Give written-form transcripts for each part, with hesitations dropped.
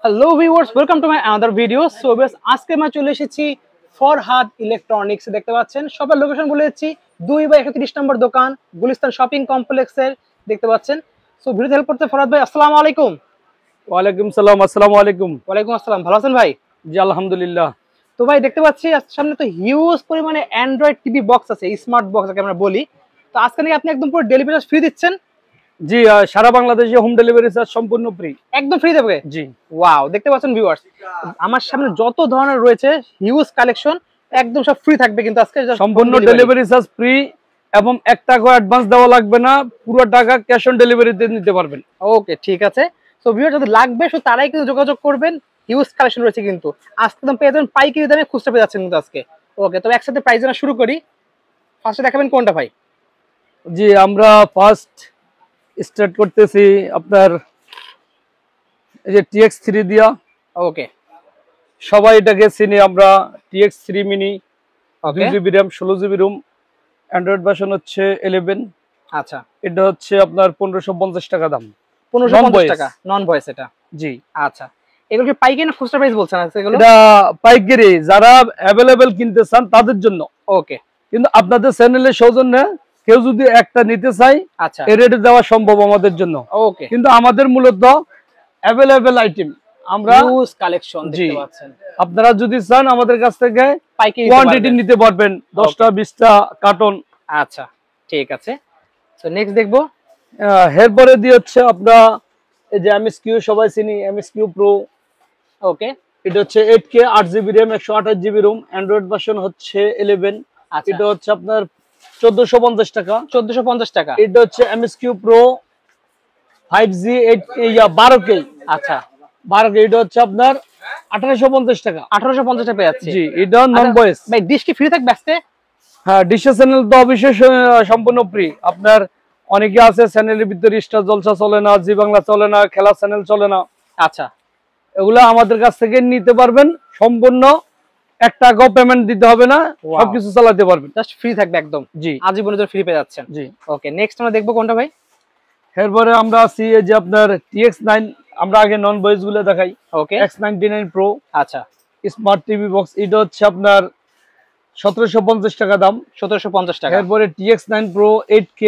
Hello viewers, welcome to my another video. So বেশ, আজকে আমরা চলে এসেছি ফরহাদ ইলেকট্রনিক্স। দেখতে পাচ্ছেন সবার লোকেশন বলে দিচ্ছি, 2/31 নম্বর দোকান, গুলিস্তান শপিং কমপ্লেক্সের। দেখতে পাচ্ছেন। সো ভিডিও হেল্প করতে ফরহাদ ভাই, আসসালামু আলাইকুম। ওয়ালাইকুম সালাম। আসসালামু আলাইকুম। ওয়ালাইকুম আসসালাম, ভালো আছেন ভাই? জি আলহামদুলিল্লাহ। তো ভাই দেখতে পাচ্ছি সামনে তো হিউজ পরিমাণে অ্যান্ড্রয়েড টিভি বক্স আছে, স্মার্ট বক্স যাকে আমরা বলি। তো আজকে নাকি আপনি একদম পুরো ডেলিভারি ফ্রি দিচ্ছেন? জি সারা বাংলাদেশে হোম ডেলিভারি চার্জ সম্পূর্ণ ফ্রি। একদম ফ্রি দেবে? জি ওয়াও, দেখতে পাচ্ছেন ভিউয়ার্স, আমার সামনে যত ধরনের রয়েছে হিউজ কালেকশন, একদম সব ফ্রি থাকবে কিন্তু আজকে সম্পূর্ণ ডেলিভারি চার্জ ফ্রি এবং 1 টাকা অ্যাডভান্স দেওয়া লাগবে না, পুরো টাকা ক্যাশ অন ডেলিভারিতে নিতে পারবেন। ওকে, ঠিক আছে। সো ভিউয়ার যদি লাগবে শুধু তারাই কিন্তু যোগাযোগ করবেন। হিউজ কালেকশন রয়েছে কিন্তু আজকে একদম পেয়ে যাবেন পাইকারি দামে, খুচরা পেয়ে যাচ্ছেন কিন্তু আজকে। ওকে, তবে একসাথে প্রাইস জানা শুরু করি। ফার্স্টে দেখাবেন কোনটা ভাই? জি আমরা ফার্স্ট স্টার্ট করতেছি আপনার এই যে TX3 দিয়া। ওকে, সবাই এটাকে চিনি আমরা, TX3 মিনি, ওকে, 2GB RAM 16GB ROM, Android version হচ্ছে 11। আচ্ছা, এটা হচ্ছে আপনার 1550 টাকা দাম। 1550 টাকা নন ভয়েস এটা? জি আচ্ছা, এগুলো কি পাইকারি না খুচরা প্রাইস বলছেন আজকে এগুলো? এটা পাইকারি, যারা অ্যাভেলেবেল কিনতে চান তাদের জন্য। ওকে, কিন্তু আপনাদের চ্যানেলের সৌজন্যে কেউ যদি একটা নিতে চাই, আচ্ছা, এই রেটে দেওয়া সম্ভব আমাদের জন্য। ওকে, কিন্তু আমাদের মূলত অ্যাভেলেবেল আইটেম আমরা হিউজ কালেকশন দেখতে পাচ্ছেন। আপনারা যদি চান আমাদের কাছ থেকে পাইকারি কোয়ান্টিটি নিতে পারবেন, 10টা 20টা কার্টন। আচ্ছা, ঠিক আছে। সো নেক্সট দেখবো। এরপরে দিয়ে হচ্ছে আপনারা এই যে MSQ সবাই চিনি, MSQ Pro। ওকে, এটা হচ্ছে 8K 8GB RAM 128GB ROM, Android version হচ্ছে 11। আচ্ছা, এটা হচ্ছে আপনার 1450 টাকা। 1450 টাকা। এটা হচ্ছে MSQ Pro 5G 12K। আচ্ছা, 12K এটা হচ্ছে আপনার 1850 টাকা। 1850 টাকা পেয়ে যাচ্ছে। জি এটা নন ভয়েস। ভাই ডিশ কি ফ্রি থাকবে আজকে? হ্যাঁ, ডিশের চ্যানেল তো অবশ্যই সম্পূর্ণ ফ্রি। আপনার অনেকে আছে চ্যানেলের ভিতরে স্টার জলসা চলে না, জি বাংলা চলে না, খেলা চ্যানেল চলে না। আচ্ছা, এগুলো আমাদের কাছ থেকে নিতে পারবেন, সম্পূর্ণ 1 টাকাও পেমেন্ট দিতে হবে না, সবকিছু চালাতে পারবেন, জাস্ট ফ্রি থাকবে একদম। জি আজীবনের জন্য ফ্রি পেয়ে যাচ্ছেন। জি। ওকে, নেক্সট আমরা দেখবো কোনটা ভাই? এরপরে আমরা আছি এই যে আপনার TX9। আমরা আগে নন ভয়েস গুলো দেখাই। ওকে, X99 Pro আচ্ছা, স্মার্ট টিভি বক্স। এটা হচ্ছে আপনার 1750 টাকা দাম। 1750 টাকা। এরপরে TX9 Pro 8K,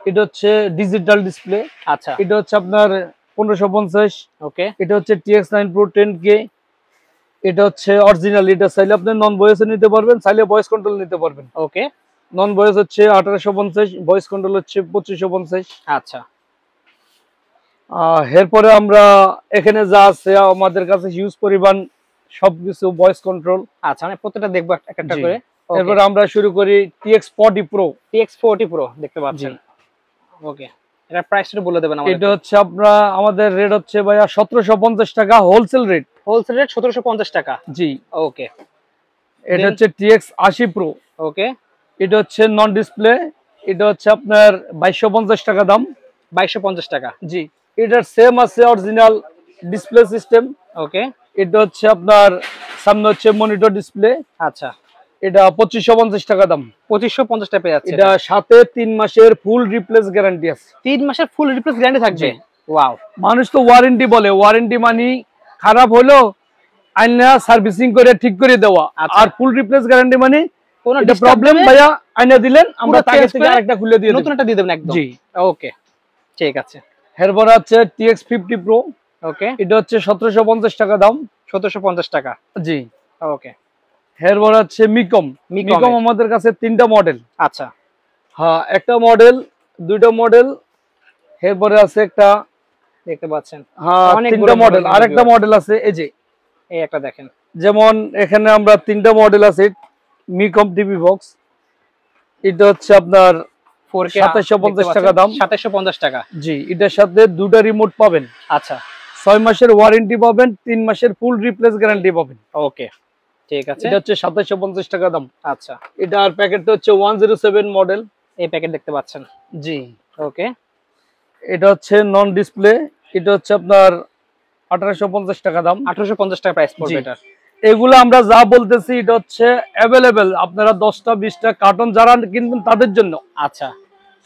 এটা হচ্ছে ডিজিটাল ডিসপ্লে। আচ্ছা, এটা হচ্ছে আপনার 1550। ওকে, এটা হচ্ছে TX9 Pro 10K। এটা হচ্ছে অরিজিনাল। এটা চাইলে আপনি নন ভয়েসে নিতে পারবেন, চাইলে ভয়েস কন্ট্রোল নিতে পারবেন। ওকে, নন ভয়েস হচ্ছে 1850, ভয়েস কন্ট্রোল হচ্ছে 2550। আচ্ছা, এরপরে আমরা এখানে যা আছে আমাদের কাছে হিউজ পরিমাণ সবকিছু ভয়েস কন্ট্রোল। আচ্ছা, আমি প্রত্যেকটা দেখবো একটা একটা করে। এরপরে আমরা শুরু করি TX40 Pro। TX40 Pro দেখতে পাচ্ছেন। ওকে, এটা প্রাইসটা বলে দেবেন আমাদের? এটা হচ্ছে আমাদের রেট হচ্ছে ভাইয়া 1750 টাকা, হোলসেল রেট। হোলসেল রেট 1750 টাকা। জি। ওকে, এটা হচ্ছে TX80 Pro। ওকে, এটা হচ্ছে নন ডিসপ্লে। এটা হচ্ছে আপনার 2250 টাকা দাম। 2250 টাকা। জি। এটার সেম আছে অরিজিনাল ডিসপ্লে সিস্টেম। ওকে, এটা হচ্ছে আপনার সামনে হচ্ছে মনিটর ডিসপ্লে। আচ্ছা, এটা 2550 টাকা দাম। 2550 টাকা পেয়ে যাচ্ছে। এটা সাথে 3 মাসের ফুল রিপ্লেস গ্যারান্টি আছে। 3 মাসের ফুল রিপ্লেস গ্যারান্টি থাকবে? ওয়াও। মানুষ তো ওয়ারেন্টি বলে, ওয়ারেন্টি মানে খারাপ হলো আইনা সার্ভিসিং করে ঠিক করে দেওয়া, আর ফুল রিপ্লেস গ্যারান্টি মানে কোনো এটা প্রবলেম ভাইয়া আইনা দিলেন, আমরা তাকে থেকে আরেকটা খুলে দিয়ে দেব, নতুন একটা দিয়ে দেবেন একদম। জি। ওকে, ঠিক আছে। এরপর আছে TX50 Pro। ওকে, এটা হচ্ছে 1750 টাকা দাম। 1750 টাকা। জি। ওকে, এরপর আছে মিকম। আমাদের কাছে 3টা মডেল। আচ্ছা, হ্যাঁ, একটা মডেল, 2টা মডেল। এরপরে আছে একটা, দেখতে পাচ্ছেন। হ্যাঁ 3টা মডেল। আরেকটা মডেল আছে এই যে, এই একটা দেখেন। যেমন এখানে আমরা 3টা মডেল আছে মিকম টিভি বক্স। এটা হচ্ছে আপনার 4K 2750 টাকা দাম। 2750 টাকা। জি। এটার সাথে 2টা রিমোট পাবেন। আচ্ছা, 6 মাসের ওয়ারেন্টি পাবেন, 3 মাসের ফুল রিপ্লেস গ্যারান্টি পাবেন। ওকে, ঠিক আছে। এটা হচ্ছে 2750 টাকা দাম। আচ্ছা, এটার প্যাকেটটা হচ্ছে 107 মডেল। এই প্যাকেট দেখতে পাচ্ছেন। জি। ওকে, এটা হচ্ছে নন ডিসপ্লে। এটা হচ্ছে আপনার 1850 টাকা দাম। 1850 টাকা প্রাইস পড়বে এটা। এগুলো আমরা যা বলতেছি এটা হচ্ছে অ্যাভেলেবেল, আপনারা 10টা 20টা কার্টন যারা কিনবেন তাদের জন্য। আচ্ছা,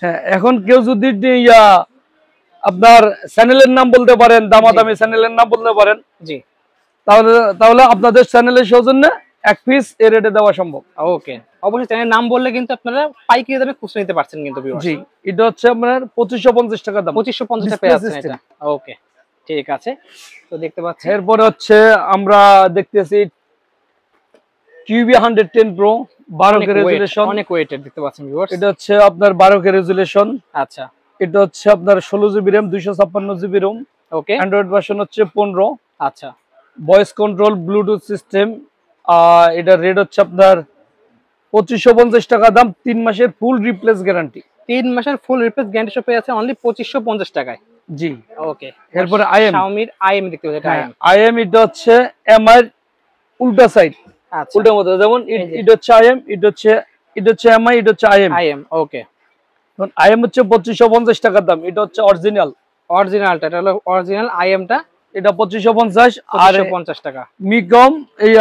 হ্যাঁ, এখন কেউ যদি আপনার চ্যানেলের নাম বলতে পারেন, দামাদামি চ্যানেলের নাম বলতে পারেন। জি, তাহলে আপনাদের চ্যানেলের সৌজন্যে এক পিস এ রেটে দেওয়া সম্ভব। ওকে, অবশ্যই চ্যানেলের নাম বললে কিন্তু আপনারা পাইকারি দামে খুচরা নিতে পারছেন কিন্তু ভিউয়ার্স। জি, এটা হচ্ছে আপনার 2550 টাকা দাম, 2550 টাকা পেয়ে যাচ্ছেন এটা। ওকে, ঠিক আছে। তো দেখতে পাচ্ছেন এরপরে হচ্ছে আমরা দেখতেছি কিউবি 110 প্রো 12 কে রেজোলিউশন, অনেক ওয়েটেড দেখতে পাচ্ছেন ভিউয়ার্স। এটা হচ্ছে আপনার 12 কে রেজোলিউশন। আচ্ছা, এটা হচ্ছে আপনার 16 জিবি র‍্যাম 256 জিবি রোম। ওকে, অ্যান্ড্রয়েড ভার্সন হচ্ছে 15। আচ্ছা, ভয়েস কন্ট্রোল ব্লুটুথ সিস্টেম। এটা রেট হচ্ছে আপনার 2550 টাকা দাম, 3 মাসের ফুল রিপ্লেস গ্যারান্টি। 3 মাসের ফুল রিপ্লেস গ্যারান্টি সহ পেয়ে যাচ্ছে অনলি 2550 টাকায়। জি, ওকে। এরপরে আইএম, Xiaomi আইএম দেখতে পাচ্ছেন, এটা আইএম এটা হচ্ছে এমআই এর উল্টা সাইড, আচ্ছা, উল্টা মতো, যেমন এটা হচ্ছে আইএম, এটা হচ্ছে এমআই, এটা হচ্ছে আইএম। আইএম, ওকে। এখন আইএম হচ্ছে 2550 টাকা দাম, এটা হচ্ছে অরিজিনাল, অরিজিনালটা, এটা হলো অরিজিনাল আইএমটা, এটা 2550। আর 2550 টাকা। মিকম এই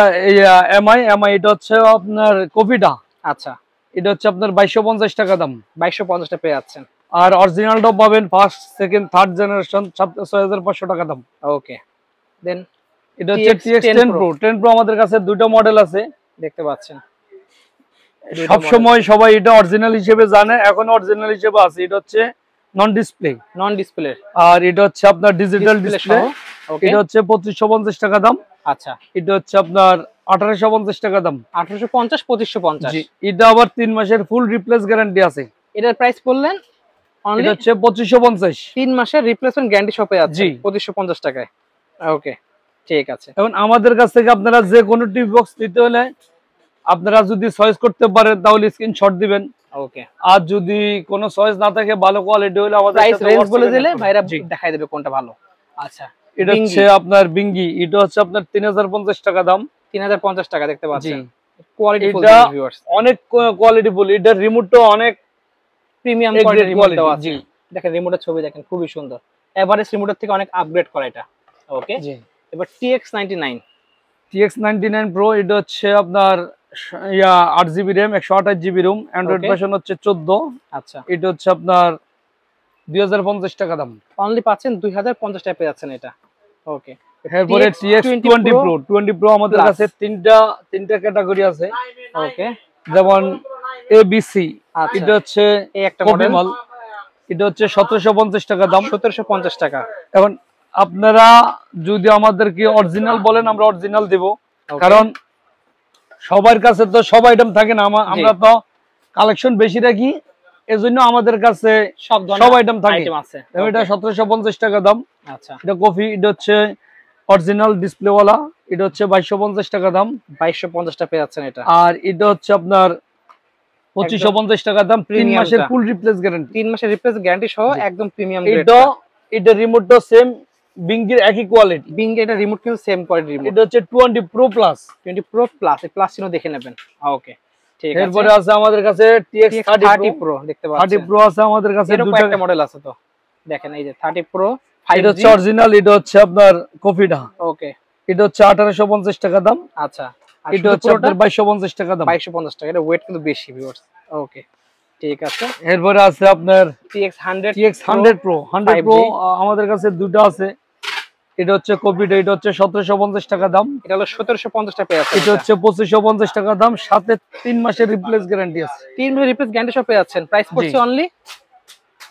এমআই এটা হচ্ছে আপনার কপিটা, আচ্ছা, এটা হচ্ছে আপনার 2250 টাকা দাম, 2250 টাকা পেয়ে যাচ্ছেন। আর অরিজিনালটাও পাবেন ফার্স্ট, সেকেন্ড, থার্ড জেনারেশন 6500 টাকা দাম। ওকে, দেন এটা হচ্ছে TX10 Pro। 10 Pro আমাদের কাছে দুটো মডেল আছে, দেখতে পাচ্ছেন। সব সময় সবাই এটা অরিজিনাল হিসেবে জানে, এখন অরিজিনাল হিসেবে আছে। এটা হচ্ছে নন ডিসপ্লে, আর এটা হচ্ছে আপনার ডিজিটাল ডিসপ্লে। এটা হচ্ছে 2550 টাকা দাম। আচ্ছা, এটা হচ্ছে আপনার 1850 টাকা দাম। 1850, 2550। জি, এটা আবার 3 মাসের ফুল রিপ্লেস গ্যারান্টি আছে। এটার প্রাইস বললেন অনলি, এটা হচ্ছে 2550, 3 মাসের রিপ্লেসমেন্ট গ্যারান্টি সহ পেয়ে যাচ্ছে জি, 2550 টাকায়। ওকে, ঠিক আছে। এখন আমাদের কাছ থেকে আপনারা যে কোনো টিভি বক্স নিতে হলে আপনারা যদি চয়েস করতে পারেন তাহলে স্ক্রিনশট দিবেন। ওকে, আর যদি কোনো চয়েস না থাকে, ভালো কোয়ালিটি হলে আমাদের প্রাইস সাথে রেঞ্জ বলে দিলে ভাইরা জি দেখাই দেবে কোনটা ভালো। আচ্ছা, এটা হচ্ছে আপনার বিঙ্গি, এটা হচ্ছে আপনার 3050 টাকা দাম, 3050 টাকা দেখতে জি। পাচ্ছেন। কোয়ালিটি ফুল এটা ভিউয়ার্স, অনেক কোয়ালিটি ফুল, এটার রিমোটটা অনেক প্রিমিয়াম কোয়ালিটির রিমোট দেওয়া আছে। দেখেন রিমোটের ছবি দেখেন, খুবই সুন্দর। এভারেজ রিমোটের থেকে অনেক আপগ্রেড করা এটা। ওকে, জি। এবার TX99 Pro, এটা হচ্ছে আপনার 8 GB RAM 128 GB ROM. Android version হচ্ছে 14। আচ্ছা, এটা হচ্ছে আপনার 2050 টাকা দাম, অনলি পাচ্ছেন 2050 টাকা পেয়ে যাচ্ছেন এটা। ওকে, এরপরে TX20 Pro। 20 Pro আমাদের কাছে তিনটা ক্যাটাগরি আছে। ওকে, যেমন ABC, এটা হচ্ছে এই একটা কপি মডেল, মাল, এটা হচ্ছে 1750 টাকা দাম। 1750 টাকা। এখন আপনারা যদি আমাদেরকে অরিজিনাল বলেন, আমরা অরিজিনাল দেব, কারণ সবার কাছে তো সব আইটেম থাকে না, আমরা তো কালেকশন বেশি রাখি, এজন্য আমাদের কাছে সব আইটেম থাকে। এটা 1750 টাকা দাম। আচ্ছা, এটা কফি, এটা হচ্ছে অরিজিনাল ডিসপ্লে ওয়ালা, এটা হচ্ছে 2250 টাকা দাম, 2250 টাকা পেয়ে যাচ্ছেন এটা। আর এটা হচ্ছে আপনার 2550 টাকা দাম, 3 মাসের ফুল রিপ্লেস গ্যারান্টি। 3 মাসের রিপ্লেস গ্যারান্টি সহ একদম প্রিমিয়াম গ্রেড। এটা রিমোটটা সেম বিঙ্গির একই কোয়ালিটি, বিঙ্গ এটা রিমোট কিন্তু সেম কোয়ালিটি রিমোট। এটা হচ্ছে 20 Pro Plus, 20 Pro Plus, এই প্লাস চিহ্ন দেখে নেবেন। ওকে, ঠিক আছে। এরপরে আছে আমাদের কাছে TX30 Pro দেখতে পাচ্ছেন। 30 Pro আছে আমাদের কাছে, এরকম একটা মডেল আছে তো দেখেন, এই যে 30 Pro 5G, এটা হচ্ছে অরিজিনাল, এটা হচ্ছে আপনার কপিটা। ওকে, এটা হচ্ছে 1850 টাকা দাম। আচ্ছা, এটা হচ্ছে আপনার 2250 টাকা দাম। 2250 টাকা, এটা ওয়েট কিন্তু বেশি ভিউয়ার্স। ওকে, ঠিক আছে। এরপরে আছে আপনার TX100 Pro। 100 Pro আমাদের কাছে দুটো আছে, এটা হচ্ছে কপিটা, এটা হচ্ছে 1750 টাকা দাম, এটা হলো 1750 টাকা পেয়ে যাচ্ছে। এটা হচ্ছে 2550 টাকা দাম, সাথে 3 মাসের রিপ্লেস গ্যারান্টি আছে। 3 মাসের রিপ্লেস গ্যারান্টি সহ পেয়ে যাচ্ছেন। প্রাইস পড়ছে অনলি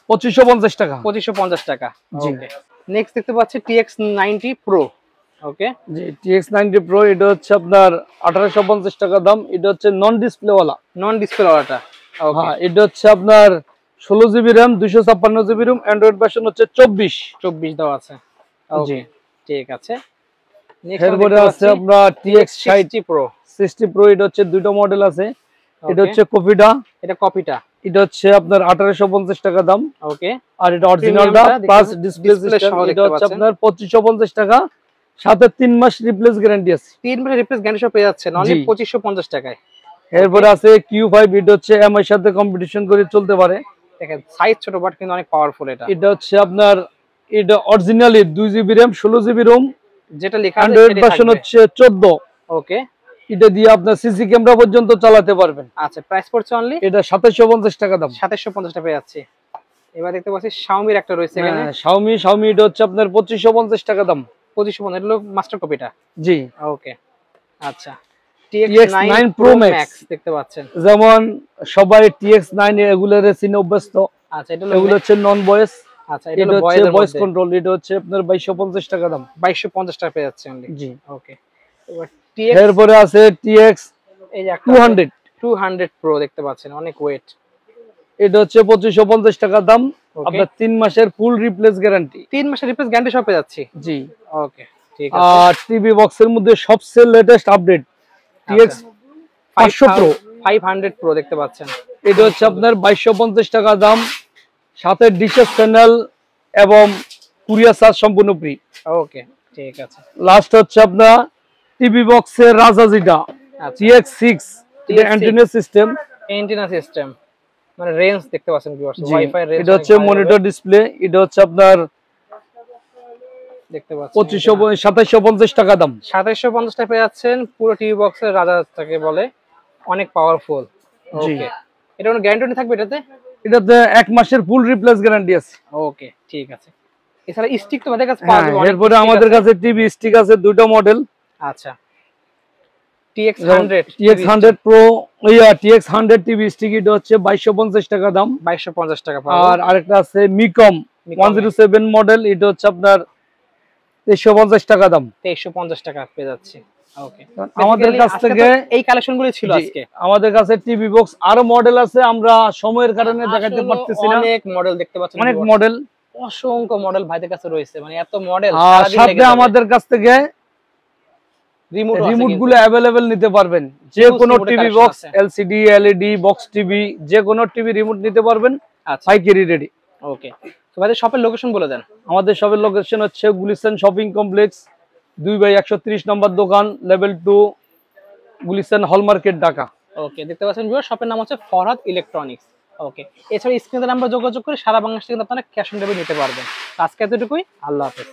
2550 টাকা, 2550 টাকা। জি। ওকে, নেক্সট দেখতে পাচ্ছি TX90 Pro। ওকে, জি, TX90 Pro, এটা হচ্ছে আপনার 1850 টাকা দাম, এটা হচ্ছে নন ডিসপ্লে ওয়ালা, ওয়ালাটা। ওকে, হ্যাঁ, এটা হচ্ছে আপনার 16 GB RAM 256 GB ROM. Android version হচ্ছে 24 দেওয়া আছে। জি, ঠিক আছে। এরপরে আছে আপনার TX60 Pro। 60 Pro, এটা হচ্ছে দুটো মডেল আছে, এটা হচ্ছে কপিটা, এটা কপিটা, এটা হচ্ছে আপনার 1850 টাকা দাম। ওকে, আর এটা অরিজিনালটা প্লাস ডিসপ্লে সিস্টেম, এটা হচ্ছে আপনার 2550 টাকা, সাথে 3 মাস রিপ্লেস গ্যারান্টি আছে। 3 মাসের রিপ্লেস গ্যারান্টি সহ পেয়ে যাচ্ছেন অনলি 2550 টাকায়। এরপরে আছে Q5, এটা হচ্ছে এমআই সাথে কম্পিটিশন করে চলতে পারে। দেখেন সাইজ ছোট বাট কিন্তু অনেক পাওয়ারফুল। এটা হচ্ছে আপনার, এটা originally 2 GB RAM 16 GB ROM, যেটা লেখা আছে অ্যান্ড্রয়েড ভার্সন হচ্ছে 14। ওকে, এটা দিয়ে আপনার সিসি ক্যামেরা পর্যন্ত চালাতে পারবেন। আচ্ছা, প্রাইস পড়ছে অনলি এটা 2750 টাকা দাম, 2750 টাকা পেয়ে যাচ্ছে। এবার দেখতে পাচ্ছি Xiaomi একটা রয়েছে এখানে। Xiaomi এটা হচ্ছে আপনার 2550 টাকা দাম। 2550, এটা হলো মাস্টার কপিটা। জি ওকে, আচ্ছা। TX9 Pro Max দেখতে পাচ্ছেন। যেমন সবাই TX9 এগুলোর চিনে অভ্যস্ত। আচ্ছা, এগুলো হচ্ছে নন ভয়েস। আচ্ছা, এটা এটা হলো হচ্ছে ভয়েস কন্ট্রোল। এটা হচ্ছে আপনার 2250 টাকা দাম। 2250 টাকা পেয়ে যাচ্ছে অনলি। জি ওকে, এবার TX, এরপরে আছে TX এই যে একটা 200 Pro দেখতে পাচ্ছেন, অনেক ওয়েট। এটা হচ্ছে 2550 টাকা দাম। আপনার 3 মাসের ফুল রিপ্লেস গ্যারান্টি। 3 মাসের রিপ্লেস গ্যারান্টি সব পেয়ে যাচ্ছি। জি ওকে, ঠিক আছে। আর টিভি বক্সের মধ্যে সবচেয়ে latest update TX 500 Pro 500 Pro দেখতে পাচ্ছেন। এটা হচ্ছে আপনার 2250 টাকা দাম, সাথে ডিশেস চ্যানেল এবং কুরিয়ার চার্জ সম্পূর্ণ ফ্রি। ওকে, ঠিক আছে। লাস্ট হচ্ছে আপনার টিভি বক্সের রাজা যেটা TX6, এটা অ্যান্টেনা সিস্টেম। অ্যান্টেনা সিস্টেম মানে রেঞ্জ দেখতে পাচ্ছেন ভিউয়ার্স, ওয়াইফাই রেঞ্জ। এটা হচ্ছে মনিটর ডিসপ্লে। এটা হচ্ছে আপনার দেখতে পাচ্ছেন 2750 টাকা দাম। 2750 টাকা পেয়ে যাচ্ছেন পুরো টিভি বক্সের রাজা তাকে বলে, অনেক পাওয়ারফুল। ওকে, এটা কোনো গ্যারান্টি থাকবে এটাতে? এটাতে 1 মাসের ফুল রিপ্লেস গ্যারান্টি আছে। ওকে, ঠিক আছে। এছাড়া স্টিক তো আমাদের কাছে পাওয়া যাবে। এরপরে আমাদের কাছে টিভি স্টিক আছে দুটো মডেল। আচ্ছা, TX100 Pro TX100 TV stick, এটা হচ্ছে 2250 টাকা দাম। 2250 টাকা পাবো। আর আরেকটা আছে মিকম 107 মডেল, এটা হচ্ছে আপনার 2350 টাকা দাম। 2350 টাকা পেয়ে যাচ্ছে। ওকে, আমাদের কাছ থেকে এই কালেকশনগুলো ছিল আজকে। আমাদের কাছে টিভি বক্স আরো মডেল আছে, আমরা সময়ের কারণে দেখাতে পারতেছি না। অনেক মডেল দেখতে পাচ্ছেন, অনেক মডেল, অসংখ্য মডেল ভাইদের কাছে রয়েছে, মানে এত মডেল। আর সাথে আমাদের কাছ থেকে রিমোট গুলো अवेलेबल নিতে পারবেন। যে কোনো TV box, LCD LED box TV, যে কোনো টিভি রিমোট নিতে পারবেন। পাইকারি রেডি। ওকে, তো ভাইদের শপের লোকেশন বলে দেন। আমাদের শপের লোকেশন হচ্ছে গুলিস্তান শপিং কমপ্লেক্স 2/130 নম্বর দোকান, লেভেল 2, গুলিস্তান হল মার্কেট, ঢাকা। ওকে, দেখতে পাচ্ছেন ভিউয়ার, শপের নাম হচ্ছে ফরহাদ ইলেকট্রনিক্স। ওকে, এছাড়া স্ক্রিনে নাম্বার যোগাযোগ করে সারা বাংলাদেশে কিন্তু আপনারা ক্যাশ অন ডেলিভারি নিতে পারবেন। আজকে এতটুকুই, আল্লাহ হাফেজ।